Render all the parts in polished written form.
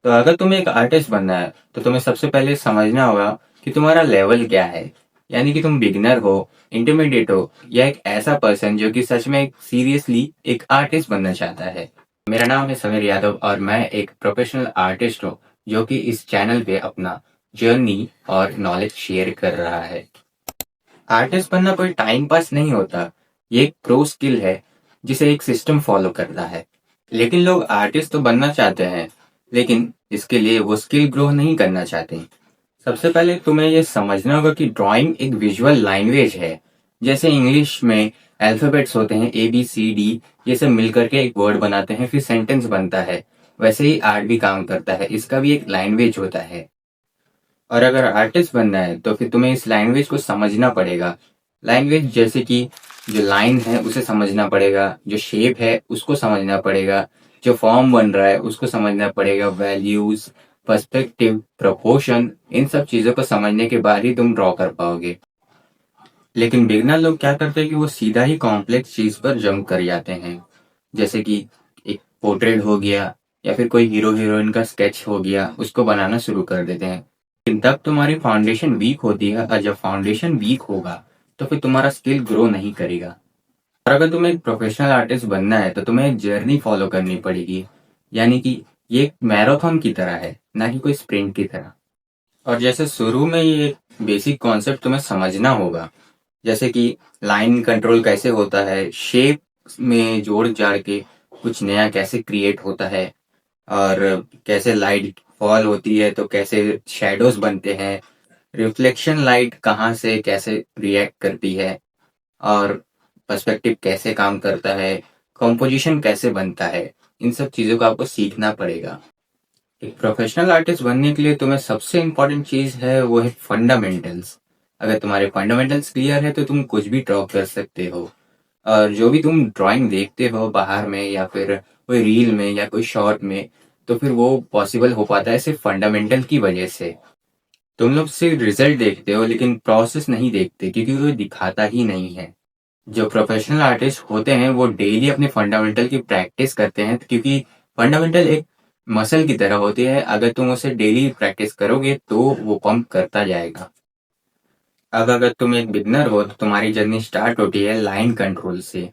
तो अगर तुम्हें एक आर्टिस्ट बनना है तो तुम्हें सबसे पहले समझना होगा कि तुम्हारा लेवल क्या है। यानी कि तुम बिगिनर हो, इंटरमीडिएट हो, या एक ऐसा पर्सन जो कि सच में सीरियसली एक आर्टिस्ट बनना चाहता है। मेरा नाम है समीर यादव और मैं एक प्रोफेशनल आर्टिस्ट हूँ जो कि इस चैनल पे अपना जर्नी और नॉलेज शेयर कर रहा है। आर्टिस्ट बनना कोई टाइम पास नहीं होता। ये एक प्रो स्किल है जिसे एक सिस्टम फॉलो करता है। लेकिन लोग आर्टिस्ट तो बनना चाहते हैं, लेकिन इसके लिए वो स्किल ग्रो नहीं करना चाहते। सबसे पहले तुम्हें ये समझना होगा कि ड्राइंग एक विजुअल लैंग्वेज है। जैसे इंग्लिश में अल्फाबेट्स होते हैं ABCD, ये सब मिलकर के एक वर्ड बनाते हैं, फिर सेंटेंस बनता है। वैसे ही आर्ट भी काम करता है, इसका भी एक लैंग्वेज होता है। और अगर आर्टिस्ट बनना है तो फिर तुम्हें इस लैंग्वेज को समझना पड़ेगा। लैंग्वेज जैसे कि जो लाइन है उसे समझना पड़ेगा, जो शेप है उसको समझना पड़ेगा, जो फॉर्म बन रहा है उसको समझना पड़ेगा, वैल्यूज, पर्सपेक्टिव, प्रोपोर्शन, इन सब चीजों को समझने के बाद ही तुम ड्रॉ कर पाओगे। लेकिन बिगनर लोग क्या करते हैं कि वो सीधा ही कॉम्प्लेक्स चीज पर जंप कर जाते हैं। जैसे कि एक पोर्ट्रेट हो गया या फिर कोई हीरो हीरोइन का स्केच हो गया, उसको बनाना शुरू कर देते हैं। लेकिन तब तुम्हारी फाउंडेशन वीक होती है, और जब फाउंडेशन वीक होगा तो फिर तुम्हारा स्किल ग्रो नहीं करेगा। और अगर तुम्हें एक प्रोफेशनल आर्टिस्ट बनना है तो तुम्हें एक जर्नी फॉलो करनी पड़ेगी। यानी कि ये एक मैराथन की तरह है, ना कि कोई स्प्रिंट की तरह। और जैसे शुरू में ये बेसिक कॉन्सेप्ट तुम्हें समझना होगा, जैसे कि लाइन कंट्रोल कैसे होता है, शेप में जोड़ जाड़ के कुछ नया कैसे क्रिएट होता है, और कैसे लाइट फॉल होती है तो कैसे शैडोज बनते हैं, रिफ्लेक्शन लाइट कहाँ से कैसे रिएक्ट करती है, और पर्सपेक्टिव कैसे काम करता है, कंपोजिशन कैसे बनता है। इन सब चीज़ों को आपको सीखना पड़ेगा। एक प्रोफेशनल आर्टिस्ट बनने के लिए तुम्हें सबसे इम्पोर्टेंट चीज़ है वो है फंडामेंटल्स। अगर तुम्हारे फंडामेंटल्स क्लियर है तो तुम कुछ भी ड्रॉ कर सकते हो। और जो भी तुम ड्राइंग देखते हो बाहर में या फिर कोई रील में या कोई शॉर्ट में, तो फिर वो पॉसिबल हो पाता है सिर्फ फंडामेंटल की वजह से। तुम लोग सिर्फ रिजल्ट देखते हो लेकिन प्रोसेस नहीं देखते, क्योंकि वो दिखाता ही नहीं है। जो प्रोफेशनल आर्टिस्ट होते हैं वो डेली अपने फंडामेंटल की प्रैक्टिस करते हैं, क्योंकि फंडामेंटल एक मसल की तरह होती है। अगर तुम उसे डेली प्रैक्टिस करोगे तो वो पंप करता जाएगा। अब अगर तुम एक बिगनर हो तो तुम्हारी जर्नी स्टार्ट होती है लाइन कंट्रोल से,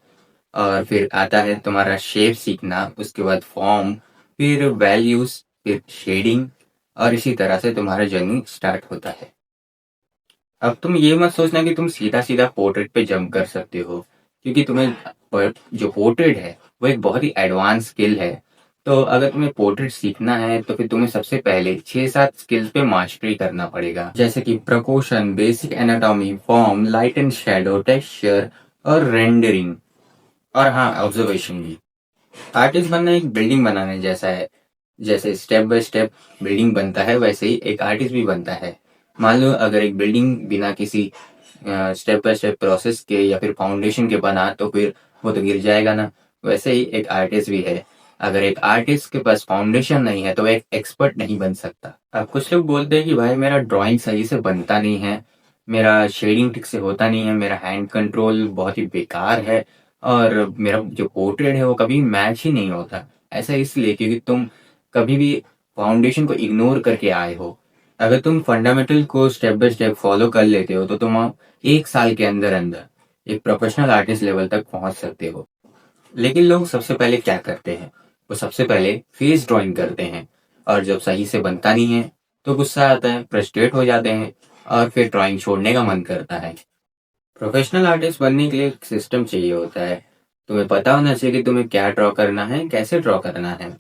और फिर आता है तुम्हारा शेप सीखना, उसके बाद फॉर्म, फिर वैल्यूज, फिर शेडिंग, और इसी तरह से तुम्हारा जर्नी स्टार्ट होता है। अब तुम ये मत सोचना कि तुम सीधा सीधा पोर्ट्रेट पे जंप कर सकते हो, क्योंकि जो पोर्ट्रेट है वो एक बहुत ही एडवांस स्किल है। तो अगर तुम्हें पोर्ट्रेट सीखना है तो फिर तुम्हें सबसे पहले 6-7 स्किल्स पे मास्टरी करना पड़ेगा, जैसे कि proportion, basic anatomy, form, light and shadow, texture और रेंडरिंग, और हाँ, ऑब्जर्वेशन भी। आर्टिस्ट बनना एक बिल्डिंग बनाने जैसा है। जैसे स्टेप बाय स्टेप बिल्डिंग बनता है, वैसे ही एक आर्टिस्ट भी बनता है। मान लो अगर एक बिल्डिंग बिना किसी स्टेप बाय स्टेप प्रोसेस के या फिर फाउंडेशन के बना तो फिर वो तो गिर जाएगा ना। वैसे ही एक आर्टिस्ट भी है। अगर एक आर्टिस्ट के पास फाउंडेशन नहीं है तो एक एक्सपर्ट नहीं बन सकता। अब कुछ लोग बोलते हैं कि भाई मेरा ड्राइंग सही से बनता नहीं है, मेरा शेडिंग ठीक से होता नहीं है, मेरा हैंड कंट्रोल बहुत ही बेकार है, और मेरा जो पोर्ट्रेट है वो कभी मैच ही नहीं होता। ऐसा इसलिए क्योंकि तुम कभी भी फाउंडेशन को इग्नोर करके आए हो। अगर तुम फंडामेंटल को स्टेप बाय स्टेप फॉलो कर लेते हो तो तुम 1 साल के अंदर अंदर एक प्रोफेशनल आर्टिस्ट लेवल तक पहुंच सकते हो। लेकिन लोग सबसे पहले क्या करते हैं, वो सबसे पहले फेस ड्राइंग करते हैं, और जब सही से बनता नहीं है तो गुस्सा आता है, फ्रस्ट्रेट हो जाते हैं, और फिर ड्राइंग छोड़ने का मन करता है। प्रोफेशनल आर्टिस्ट बनने के लिए एक सिस्टम चाहिए होता है। तुम्हें पता होना चाहिए कि तुम्हें क्या ड्रॉ करना है, कैसे ड्रॉ करना है,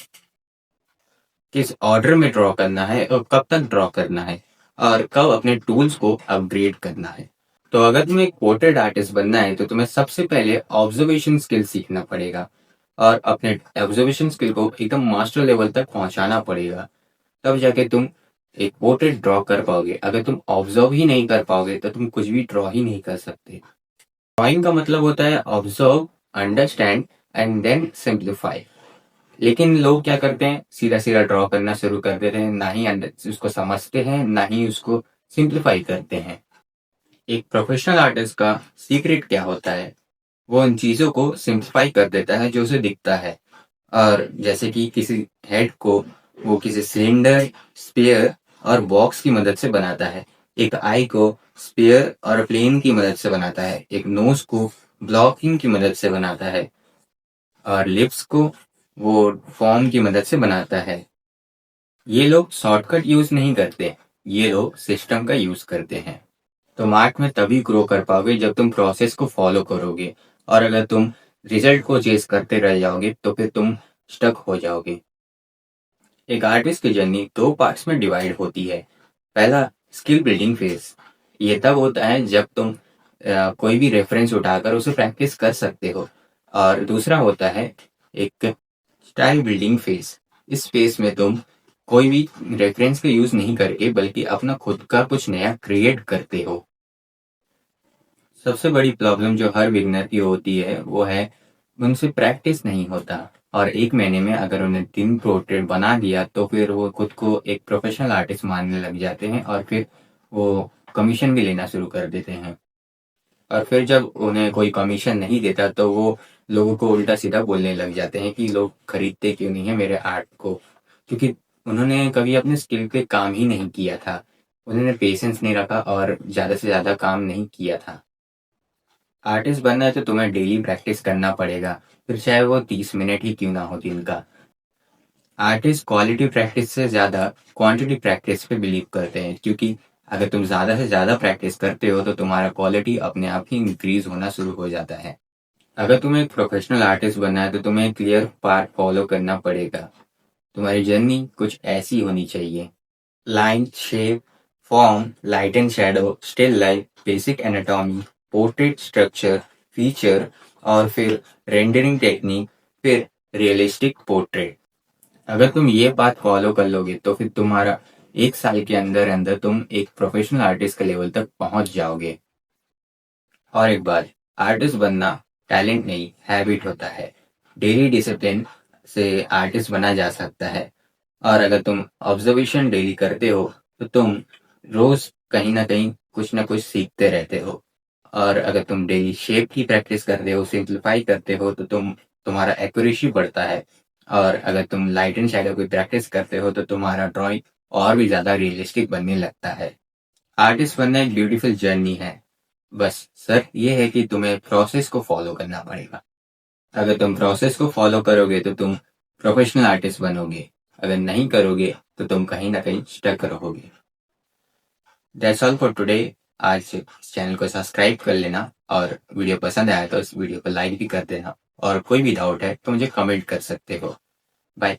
किस ऑर्डर में ड्रॉ करना है, और कब तक ड्रॉ करना है, और कब अपने टूल्स को अपग्रेड करना है। तो अगर तुम्हें एक पोर्ट्रेट आर्टिस्ट बनना है तो तुम्हें सबसे पहले ऑब्जर्वेशन स्किल सीखना पड़ेगा, और अपने ऑब्जर्वेशन स्किल को एकदम मास्टर लेवल तक पहुंचाना पड़ेगा। तब जाके तुम एक पोर्ट्रेट ड्रॉ कर पाओगे। अगर तुम ऑब्जर्व ही नहीं कर पाओगे तो तुम कुछ भी ड्रॉ ही नहीं कर सकते। ड्राइंग का मतलब होता है observe, understand and then simplify. लेकिन लोग क्या करते हैं, सीधा सीधा ड्रॉ करना शुरू कर देते हैं, ना ही उसको समझते हैं ना ही उसको सिंप्लीफाई करते हैं। एक प्रोफेशनल आर्टिस्ट का सीक्रेट क्या होता है, वो उन चीजों को सिंप्लीफाई कर देता है जो उसे दिखता है। और जैसे कि किसी हेड को वो किसी सिलेंडर, स्पेयर और बॉक्स की मदद से बनाता है। एक आई को स्पेयर और प्लेन की मदद से बनाता है। एक नोज को ब्लॉकिंग की मदद से बनाता है और लिप्स को वो फॉर्म की मदद से बनाता है। ये लोग शॉर्टकट यूज नहीं करते, ये लोग सिस्टम का यूज करते हैं। तुम आर्ट में तभी ग्रो कर पाओगे जब तुम प्रोसेस को फॉलो करोगे, और अगर तुम रिजल्ट को चेस करते रह जाओगे तो फिर तुम स्टक हो जाओगे। एक आर्टिस्ट की जर्नी दो पार्ट्स में डिवाइड होती है। पहला, स्किल बिल्डिंग फेज। ये तब होता है जब तुम कोई भी रेफरेंस उठाकर उसे प्रैक्टिस कर सकते हो। और दूसरा होता है एक स्टाइल बिल्डिंग फेज। इस फेज में तुम कोई भी रेफरेंस का यूज नहीं करके बल्कि अपना खुद का कुछ नया क्रिएट करते हो। सबसे बड़ी प्रॉब्लम जो हर बिगनर की होती है वो है उनसे प्रैक्टिस नहीं होता, और एक महीने में अगर उन्हें 3 पोर्ट्रेट बना दिया तो फिर वो खुद को एक प्रोफेशनल आर्टिस्ट मानने लग जाते हैं और फिर वो कमीशन भी लेना शुरू कर देते हैं। और फिर जब उन्हें कोई कमीशन नहीं देता तो वो लोगों को उल्टा सीधा बोलने लग जाते हैं कि लोग खरीदते क्यों नहीं है मेरे आर्ट को, क्योंकि उन्होंने कभी अपने स्किल पे काम ही नहीं किया था। उन्होंने पेशेंस नहीं रखा और ज़्यादा से ज़्यादा काम नहीं किया था। आर्टिस्ट बनना है तो तुम्हें डेली प्रैक्टिस करना पड़ेगा, फिर चाहे वो 30 मिनट ही क्यों ना हो दिन का। आर्टिस्ट क्वालिटी प्रैक्टिस से ज़्यादा क्वांटिटी प्रैक्टिस पे बिलीव करते हैं, क्योंकि अगर तुम ज़्यादा से ज़्यादा प्रैक्टिस करते हो तो तुम्हारा क्वालिटी अपने आप ही इंक्रीज होना शुरू हो जाता है। अगर तुम्हें एक प्रोफेशनल आर्टिस्ट बनना है तो तुम्हें क्लियर पाथ फॉलो करना पड़ेगा। तुम्हारी जर्नी कुछ ऐसी होनी चाहिए: line, shape, form, light and shadow, still life, basic anatomy, portrait structure, feature, और फिर रेंडरिंग टेक्निक, फिर रियलिस्टिक पोर्ट्रेट। अगर तुम ये बात फॉलो कर लोगे तो फिर तुम्हारा 1 साल के अंदर अंदर तुम एक प्रोफेशनल आर्टिस्ट के लेवल तक पहुंच जाओगे। और एक बात, आर्टिस्ट बनना टैलेंट नहीं, हैबिट होता है। डेली डिसिप्लिन से आर्टिस्ट बना जा सकता है। और अगर तुम ऑब्जर्वेशन डेली करते हो तो तुम रोज कहीं ना कहीं कुछ ना कुछ सीखते रहते हो। और अगर तुम डेली शेप की प्रैक्टिस करते हो, सिंप्लीफाई करते हो, तो तुम्हारा एक्यूरेसी बढ़ता है। और अगर तुम लाइट एंड शैडो की प्रैक्टिस करते हो तो तुम्हारा ड्राइंग और भी ज्यादा रियलिस्टिक बनने लगता है। आर्टिस्ट बनना एक ब्यूटीफुल जर्नी है, बस सर ये है कि तुम्हें प्रोसेस को फॉलो करना पड़ेगा। अगर तुम प्रोसेस को फॉलो करोगे तो तुम प्रोफेशनल आर्टिस्ट बनोगे, अगर नहीं करोगे तो तुम कहीं ना कहीं स्टक रहोगे। That's all for today. आज इस चैनल को सब्सक्राइब कर लेना, और वीडियो पसंद आया तो इस वीडियो को लाइक भी कर देना, और कोई भी डाउट है तो मुझे कमेंट कर सकते हो। बाय।